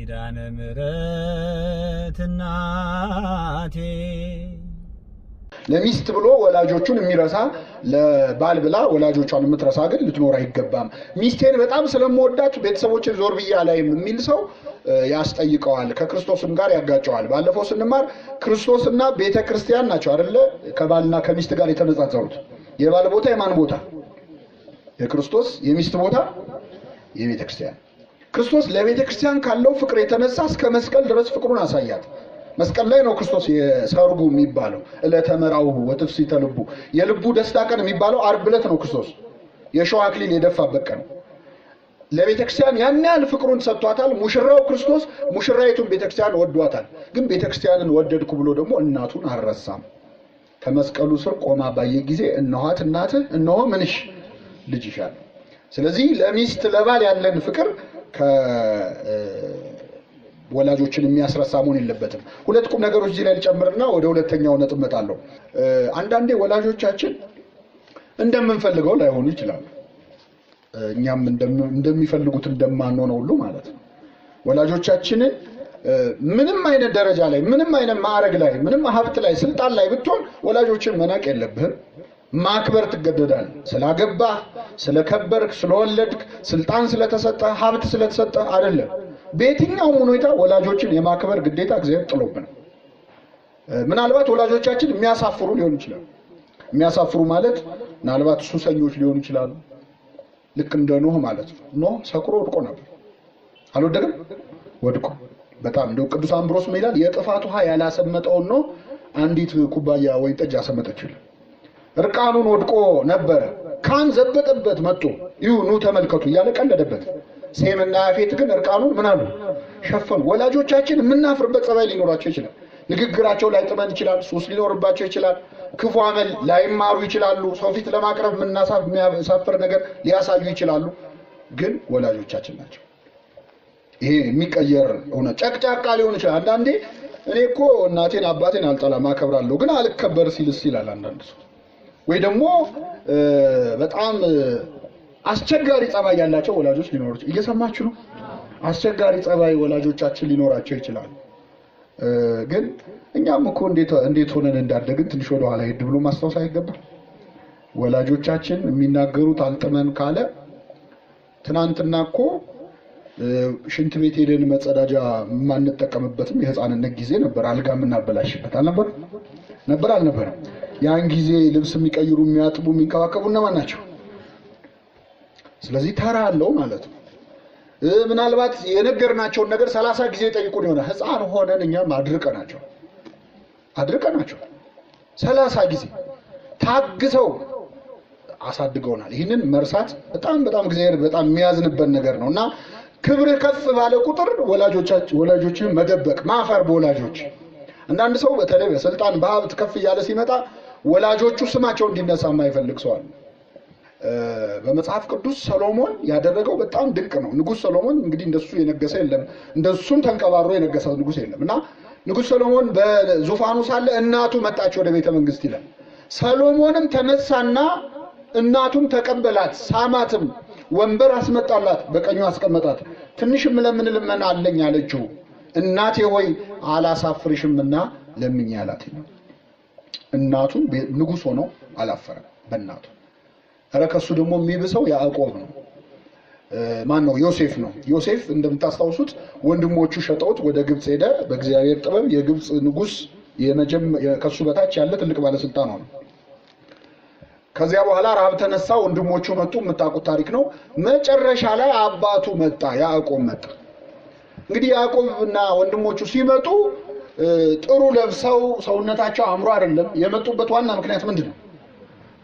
ኪዳነ ምሕረት እናቴ ለሚስት ብሎ ወላጆቹን የሚረሳ ለባል ብላ ወላጆቿን የምትረሳ ግን ልትኖር አይገባም። ሚስቴን በጣም ስለምወዳት ቤተሰቦችን ዞር ብያ ላይ የሚል ሰው ያስጠይቀዋል፣ ከክርስቶስም ጋር ያጋጨዋል። ባለፈው ስንማር ክርስቶስና ቤተክርስቲያን ናቸው አይደለ? ከባልና ከሚስት ጋር የተነጻጸሩት። የባል ቦታ የማን ቦታ? የክርስቶስ። የሚስት ቦታ የቤተክርስቲያን። ክርስቶስ ለቤተክርስቲያን ካለው ፍቅር የተነሳ እስከ መስቀል ድረስ ፍቅሩን አሳያት። መስቀል ላይ ነው ክርስቶስ የሰርጉ የሚባለው። እለተ መርዓው ወትፍሥሕተ ልቡ፣ የልቡ ደስታ ቀን የሚባለው ዓርብ ዕለት ነው። ክርስቶስ የሾህ አክሊል የደፋበት ቀን። ለቤተክርስቲያን ያን ያህል ፍቅሩን ሰጥቷታል። ሙሽራው ክርስቶስ ሙሽራይቱን ቤተክርስቲያን ወዷታል። ግን ቤተክርስቲያንን ወደድኩ ብሎ ደግሞ እናቱን አልረሳም። ከመስቀሉ ስር ቆማ ባየ ጊዜ እነኋት እናትህ፣ እነሆ ምንሽ ልጅሽ አለ። ስለዚህ ለሚስት ለባል ያለን ፍቅር ወላጆችን የሚያስረሳ መሆን የለበትም። ሁለት ቁም ነገሮች እዚህ ላይ ልጨምርና ወደ ሁለተኛው ነጥብ እመጣለሁ። አንዳንዴ ወላጆቻችን እንደምንፈልገው ላይሆኑ ይችላሉ። እኛም እንደሚፈልጉት እንደማንሆነው ሁሉ ማለት ነው። ወላጆቻችንን ምንም አይነት ደረጃ ላይ፣ ምንም አይነት ማዕረግ ላይ፣ ምንም ሀብት ላይ፣ ስልጣን ላይ ብትሆን ወላጆችን መናቅ የለብህም። ማክበር ትገደዳል። ስላገባህ፣ ስለከበርክ፣ ስለወለድክ፣ ስልጣን ስለተሰጠ፣ ሀብት ስለተሰጠ አይደለም። በየትኛውም ሁኔታ ወላጆችን የማክበር ግዴታ እግዚአብሔር ጥሎብን። ምናልባት ወላጆቻችን የሚያሳፍሩ ሊሆኑ ይችላሉ። የሚያሳፍሩ ማለት ምናልባት ሱሰኞች ሊሆኑ ይችላሉ። ልክ እንደ ኖህ ማለት ነው። ኖህ ሰክሮ ወድቆ ነበር። አልወደቅም? ወድቆ በጣም እንደው ቅዱስ አምብሮስ ይላል የጥፋት ውሃ ያላሰመጠውን ኖህ አንዲት ኩባያ ወይን ጠጅ አሰመጠችል። እርቃኑን ወድቆ ነበረ። ካን ዘበጠበት መጥቶ ኑ ተመልከቱ እያለ ቀለደበት። ሴምና ያፌት ግን እርቃኑን ምን አሉ? ሸፈኑ። ወላጆቻችን የምናፍርበት ጸባይ ሊኖራቸው ይችላል። ንግግራቸው ላይጥመን ይችላል። ሱስ ሊኖርባቸው ይችላል። ክፉ አመል ላይማሩ ይችላሉ። ሰው ፊት ለማቅረብ የሚያሳፍር ነገር ሊያሳዩ ይችላሉ። ግን ወላጆቻችን ናቸው። ይሄ የሚቀየር እውነት። ጨቅጫቃ ሊሆን ይችላል። አንዳንዴ እኔ እኮ እናቴን አባቴን አልጠላም አከብራለሁ፣ ግን አልከበር ሲልስ ይላል አንዳንድ ሰው። ወይ ደግሞ በጣም አስቸጋሪ ጸባይ ያላቸው ወላጆች ሊኖሩ ይችላሉ። እየሰማችሁ ነው? አስቸጋሪ ጸባይ ወላጆቻችን ሊኖራቸው ይችላል። ግን እኛም እኮ እንዴት ሆነን እንዳደግን ትንሽ ወደ ኋላ ሄድ ብሎ ማስታወስ አይገባም። ወላጆቻችን የሚናገሩት አልጥመን ካለ ትናንትና እኮ ሽንት ቤት ሄደን መጸዳጃ የማንጠቀምበትም የህፃንነት ጊዜ ነበር። አልጋ የምናበላሽበት አልነበር? አልነበረም? ያን ጊዜ ልብስ የሚቀይሩ የሚያጥቡ የሚንከባከቡ እነማን ናቸው? ስለዚህ ተራ አለው ማለት ነው። ምናልባት የነገርናቸውን ነገር 30 ጊዜ ጠይቁን ይሆናል። ህፃን ሆነን እኛም አድርቀናቸው 30 ጊዜ ታግሰው አሳድገውናል። ይህንን መርሳት በጣም እግዚአብሔር በጣም የሚያዝንበት ነገር ነው እና ክብርህ ከፍ ባለ ቁጥር ወላጆችን መደበቅ፣ ማፈር በወላጆች። አንዳንድ ሰው በተለይ በስልጣን በሀብት ከፍ እያለ ሲመጣ ወላጆቹ ስማቸው እንዲነሳ የማይፈልግ ሰው አለ። በመጽሐፍ ቅዱስ ሰሎሞን ያደረገው በጣም ድንቅ ነው። ንጉስ ሰሎሞን እንግዲህ እንደሱ የነገሰ የለም፣ እንደሱም ተንቀባሮ የነገሰ ንጉስ የለም እና ንጉስ ሰሎሞን በዙፋኑ ሳለ እናቱ መጣች ወደ ቤተ መንግስት ይላል። ሰሎሞንም ተነሳና እናቱን ተቀበላት፣ ሳማትም፣ ወንበር አስመጣላት፣ በቀኙ አስቀመጣት። ትንሽም ለምን ልመና አለኝ አለችው። እናቴ ሆይ አላሳፍርሽምና ለምኝ አላት። እናቱ ንጉስ ሆኖ አላፈረም በእናቱ። ኧረ ከሱ ደግሞ የሚብሰው ያዕቆብ ነው። ማን ነው? ዮሴፍ ነው። ዮሴፍ እንደምታስታውሱት ወንድሞቹ ሸጠውት ወደ ግብጽ ሄደ። በእግዚአብሔር ጥበብ የግብጽ ንጉስ ከሱ በታች ያለ ትልቅ ባለስልጣን ሆነ። ከዚያ በኋላ ረሃብ ተነሳ፣ ወንድሞቹ መጡ። የምታውቁት ታሪክ ነው። መጨረሻ ላይ አባቱ መጣ፣ ያዕቆብ መጣ። እንግዲህ ያዕቆብና ወንድሞቹ ሲመጡ ጥሩ ለብሰው ሰውነታቸው አምሮ አይደለም የመጡበት። ዋና ምክንያት ምንድነው?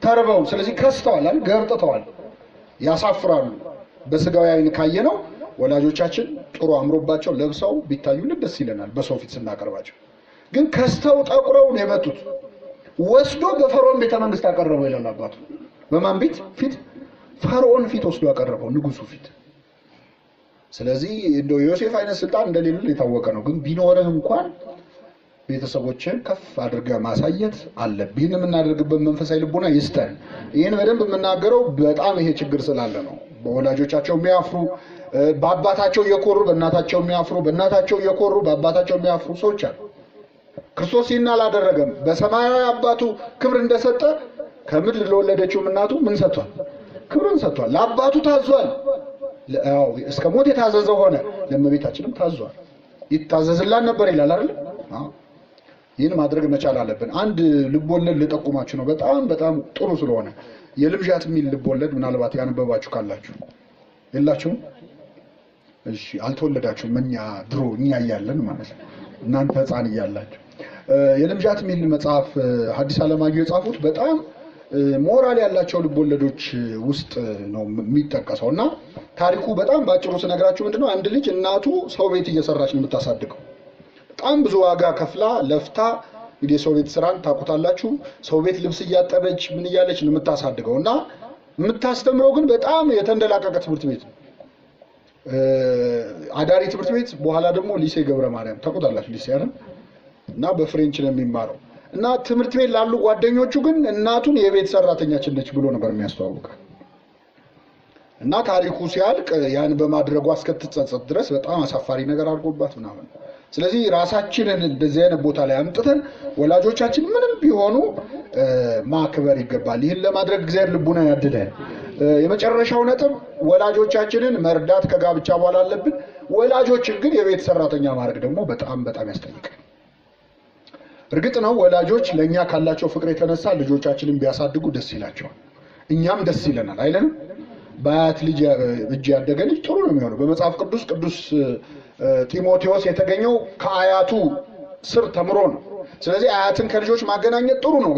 ተርበው። ስለዚህ ከስተዋል፣ ገርጥተዋል፣ ያሳፍራሉ። በስጋዊ አይን ካየነው ወላጆቻችን ጥሩ አምሮባቸው ለብሰው ቢታዩልን ደስ ይለናል በሰው ፊት ስናቀርባቸው። ግን ከስተው ጠቁረው ነው የመጡት። ወስዶ በፈርዖን ቤተ መንግስት አቀረበው ይላል አባቱ። በማን ፊት? ፈርዖን ፊት ወስዶ አቀረበው፣ ንጉሱ ፊት። ስለዚህ እንደው ዮሴፍ አይነት ስልጣን እንደሌለ የታወቀ ነው። ግን ቢኖርህ እንኳን ቤተሰቦችን ከፍ አድርገህ ማሳየት አለብህ። ይህን የምናደርግበት መንፈሳዊ ልቦና ይስጠን። ይህን በደንብ የምናገረው በጣም ይሄ ችግር ስላለ ነው። በወላጆቻቸው የሚያፍሩ በአባታቸው እየኮሩ በእናታቸው የሚያፍሩ፣ በእናታቸው እየኮሩ በአባታቸው የሚያፍሩ ሰዎች አሉ። ክርስቶስ ይህን አላደረገም። በሰማያዊ አባቱ ክብር እንደሰጠ ከምድር ለወለደችው እናቱ ምን ሰጥቷል? ክብርን ሰጥቷል። ለአባቱ ታዟል። እስከ ሞት የታዘዘ ሆነ። ለእመቤታችንም ታዟል። ይታዘዝላን ነበር ይላል አይደል? ይህን ማድረግ መቻል አለብን። አንድ ልቦለድ ልጠቁማችሁ ነው፣ በጣም ጥሩ ስለሆነ የልምዣት የሚል ልቦለድ ምናልባት ያነበባችሁ ካላችሁ። የላችሁም? እሺ፣ አልተወለዳችሁም። ድሮ እኛ እያለን ማለት ነው፣ እናንተ ሕፃን እያላችሁ። የልምዣት የሚል መጽሐፍ ሐዲስ ዓለማየሁ የጻፉት በጣም ሞራል ያላቸው ልቦለዶች ውስጥ ነው የሚጠቀሰው እና ታሪኩ በጣም ባጭሩ ስነግራችሁ ምንድነው፣ አንድ ልጅ እናቱ ሰው ቤት እየሰራች ነው የምታሳድገው። በጣም ብዙ ዋጋ ከፍላ ለፍታ፣ እንግዲህ የሰው ቤት ስራን ታውቁታላችሁ። ሰው ቤት ልብስ እያጠበች ምን እያለች ነው የምታሳድገው እና የምታስተምረው ግን በጣም የተንደላቀቀ ትምህርት ቤት ነው፣ አዳሪ ትምህርት ቤት። በኋላ ደግሞ ሊሴ ገብረ ማርያም ታውቁታላችሁ፣ ሊሴ አይደል? እና በፍሬንች ነው የሚማረው እና ትምህርት ቤት ላሉ ጓደኞቹ ግን እናቱን የቤት ሰራተኛችን ነች ብሎ ነበር የሚያስተዋውቀው። እና ታሪኩ ሲያልቅ ያን በማድረጓ እስከትጸጸት ድረስ በጣም አሳፋሪ ነገር አድርጎባት ምናምን። ስለዚህ ራሳችንን እንደዚህ አይነት ቦታ ላይ አምጥተን ወላጆቻችን ምንም ቢሆኑ ማክበር ይገባል። ይህን ለማድረግ እግዚአብሔር ልቡና ያድለን። የመጨረሻው ነጥብ ወላጆቻችንን መርዳት ከጋብቻ በኋላ አለብን። ወላጆችን ግን የቤት ሰራተኛ ማድረግ ደግሞ በጣም ያስጠይቃል። እርግጥ ነው ወላጆች ለኛ ካላቸው ፍቅር የተነሳ ልጆቻችንን ቢያሳድጉ ደስ ይላቸዋል፣ እኛም ደስ ይለናል አይደለም? በአያት ልጅ እጅ ያደገ ልጅ ጥሩ ነው የሚሆነው። በመጽሐፍ ቅዱስ ጢሞቴዎስ የተገኘው ከአያቱ ስር ተምሮ ነው። ስለዚህ አያትን ከልጆች ማገናኘት ጥሩ ነው፣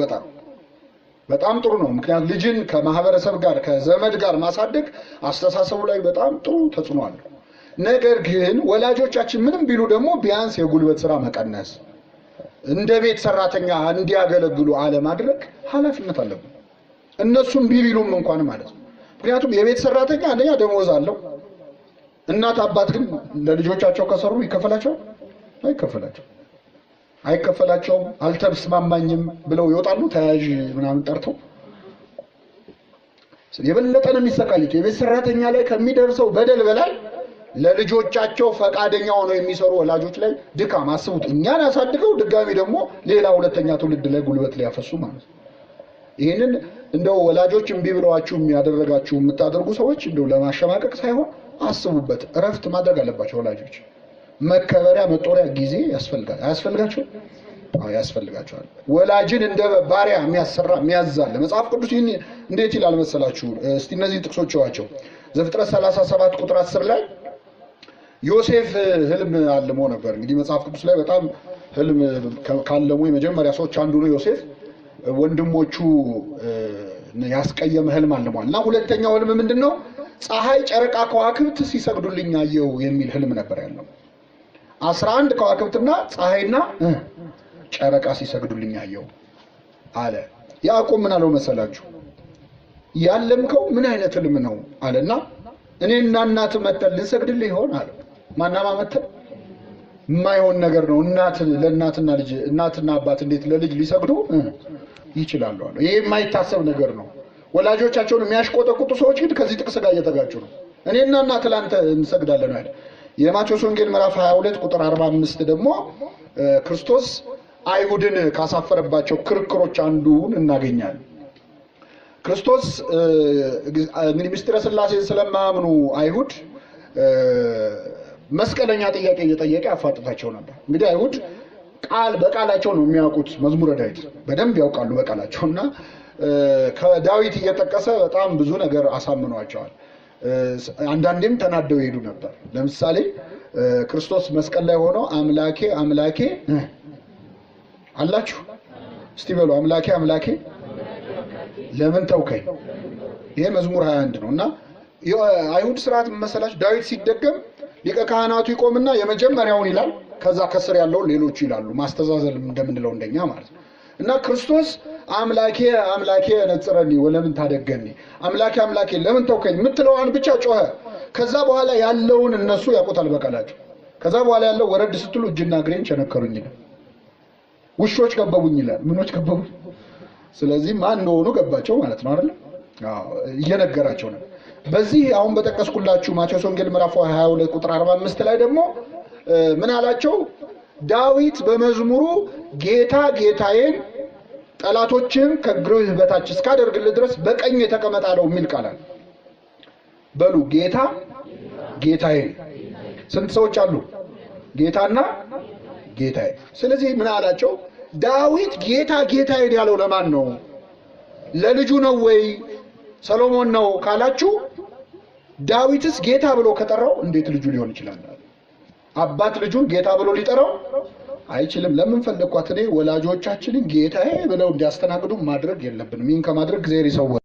በጣም ጥሩ ነው። ምክንያቱም ልጅን ከማህበረሰብ ጋር ከዘመድ ጋር ማሳደግ አስተሳሰቡ ላይ በጣም ጥሩ ተጽዕኖ አለው። ነገር ግን ወላጆቻችን ምንም ቢሉ ደግሞ ቢያንስ የጉልበት ስራ መቀነስ፣ እንደ ቤት ሰራተኛ እንዲያገለግሉ አለማድረግ ኃላፊነት አለብን። እነሱም ቢሉም እንኳን ማለት ነው። ምክንያቱም የቤት ሰራተኛ አንደኛ ደሞዝ አለው። እናት አባት ግን ለልጆቻቸው ከሰሩ አይከፈላቸውም። አልተስማማኝም ብለው ይወጣሉ። ተያዥ ምናምን ጠርተው የበለጠ ነው የሚሰቃዩት። የቤት ሰራተኛ ላይ ከሚደርሰው በደል በላይ ለልጆቻቸው ፈቃደኛ ሆነው የሚሰሩ ወላጆች ላይ ድካም አስቡት። እኛን አሳድገው ድጋሚ ደግሞ ሌላ ሁለተኛ ትውልድ ላይ ጉልበት ላይ ያፈሱ ማለት ነው። ይህንን እንደው ወላጆች እምቢ ብለዋችሁ የሚያደረጋችሁ የምታደርጉ ሰዎች እንደው ለማሸማቀቅ ሳይሆን አስቡበት። እረፍት ማድረግ አለባቸው ወላጆች። መከበሪያ መጦሪያ ጊዜ ያስፈልጋቸዋል። ያስፈልጋቸዋል። ወላጅን እንደ ባሪያ የሚያሰራ የሚያዛል መጽሐፍ ቅዱስ ይህን እንዴት ይላል መሰላችሁ? እስቲ እነዚህ ጥቅሶች ዋቸው። ዘፍጥረት 37 ቁጥር 10 ላይ ዮሴፍ ህልም አልሞ ነበር። እንግዲህ መጽሐፍ ቅዱስ ላይ በጣም ህልም ካለሙ የመጀመሪያ ሰዎች አንዱ ነው ዮሴፍ። ወንድሞቹ ያስቀየመ ህልም አልሟል እና ሁለተኛው ህልም ምንድነው? ፀሐይ፣ ጨረቃ፣ ከዋክብት ሲሰግዱልኝ አየሁ የሚል ህልም ነበር ያለው። 11 ከዋክብትና ፀሐይና ጨረቃ ሲሰግዱልኝ አየሁ አለ። ያዕቆብ ምን አለው መሰላችሁ? ያለምከው ምን አይነት ህልም ነው አለና እኔና እናት መተን ልንሰግድልህ ይሆን አለ። ማናማ መተን የማይሆን ነገር ነው። እናትና አባት እንዴት ለልጅ ሊሰግዱ ይችላሉ አለ። ይሄ የማይታሰብ ነገር ነው። ወላጆቻቸውን የሚያሽቆጠቁጡ ሰዎች ግን ከዚህ ጥቅስ ጋር እየተጋጩ ነው። እኔና እናት ላንተ እንሰግዳለን አለ። የማቴዎስ ወንጌል ምዕራፍ 22 ቁጥር 45 ደግሞ ክርስቶስ አይሁድን ካሳፈረባቸው ክርክሮች አንዱን እናገኛለን። ክርስቶስ እንግዲህ ምስጢረ ሥላሴን ስለማያምኑ አይሁድ መስቀለኛ ጥያቄ እየጠየቀ ያፋጥጣቸው ነበር። እንግዲህ አይሁድ ቃል በቃላቸው ነው የሚያውቁት። መዝሙረ ዳዊት በደንብ ያውቃሉ በቃላቸውና ከዳዊት እየጠቀሰ በጣም ብዙ ነገር አሳምኗቸዋል። አንዳንዴም ተናደው ይሄዱ ነበር። ለምሳሌ ክርስቶስ መስቀል ላይ ሆኖ አምላኬ አምላኬ አላችሁ እስቲ በሉ አምላኬ አምላኬ ለምን ተውከኝ? ይሄ መዝሙር 21 ነውና አይሁድ ስርዓት መሰላች። ዳዊት ሲደገም ሊቀ ካህናቱ ይቆምና የመጀመሪያውን ይላል፣ ከዛ ከስር ያለው ሌሎቹ ይላሉ። ማስተዛዘል እንደምንለው እንደኛ ማለት ነው። እና ክርስቶስ አምላኬ አምላኬ ነጽረኒ ወለምን ታደገኒ፣ አምላኬ አምላኬ ለምን ተውከኝ የምትለዋን ብቻ ጮኸ። ከዛ በኋላ ያለውን እነሱ ያውቁታል በቃላቸው። ከዛ በኋላ ያለው ወረድ ስትሉ እጅና እግሬን ቸነከሩኝ ይላል። ውሾች ከበቡኝ ይላል። ምኖች ከበቡኝ? ስለዚህ ማን እንደሆኑ ገባቸው ማለት ነው አይደል? እየነገራቸው ነው። በዚህ አሁን በተቀስኩላችሁ ማቴዎስ ወንጌል ምዕራፍ 22 ቁጥር 45 ላይ ደግሞ ምን አላቸው? ዳዊት በመዝሙሩ ጌታ ጌታዬን ጠላቶችን ከእግርህ በታች እስካደርግልህ ድረስ በቀኝ ተቀመጥ አለው የሚል ቃል አለ። በሉ ጌታ ጌታዬን። ስንት ሰዎች አሉ? ጌታና ጌታዬ። ስለዚህ ምን አላቸው? ዳዊት ጌታ ጌታዬን ያለው ለማን ነው? ለልጁ ነው ወይ ሰሎሞን ነው ካላችሁ፣ ዳዊትስ ጌታ ብሎ ከጠራው እንዴት ልጁ ሊሆን ይችላል? አባት ልጁን ጌታ ብሎ ሊጠራው አይችልም። ለምን ፈለኳት? እኔ ወላጆቻችንን ጌታዬ ብለው እንዲያስተናግዱ ማድረግ የለብንም። ይህን ከማድረግ እግዚአብሔር ይሰውር።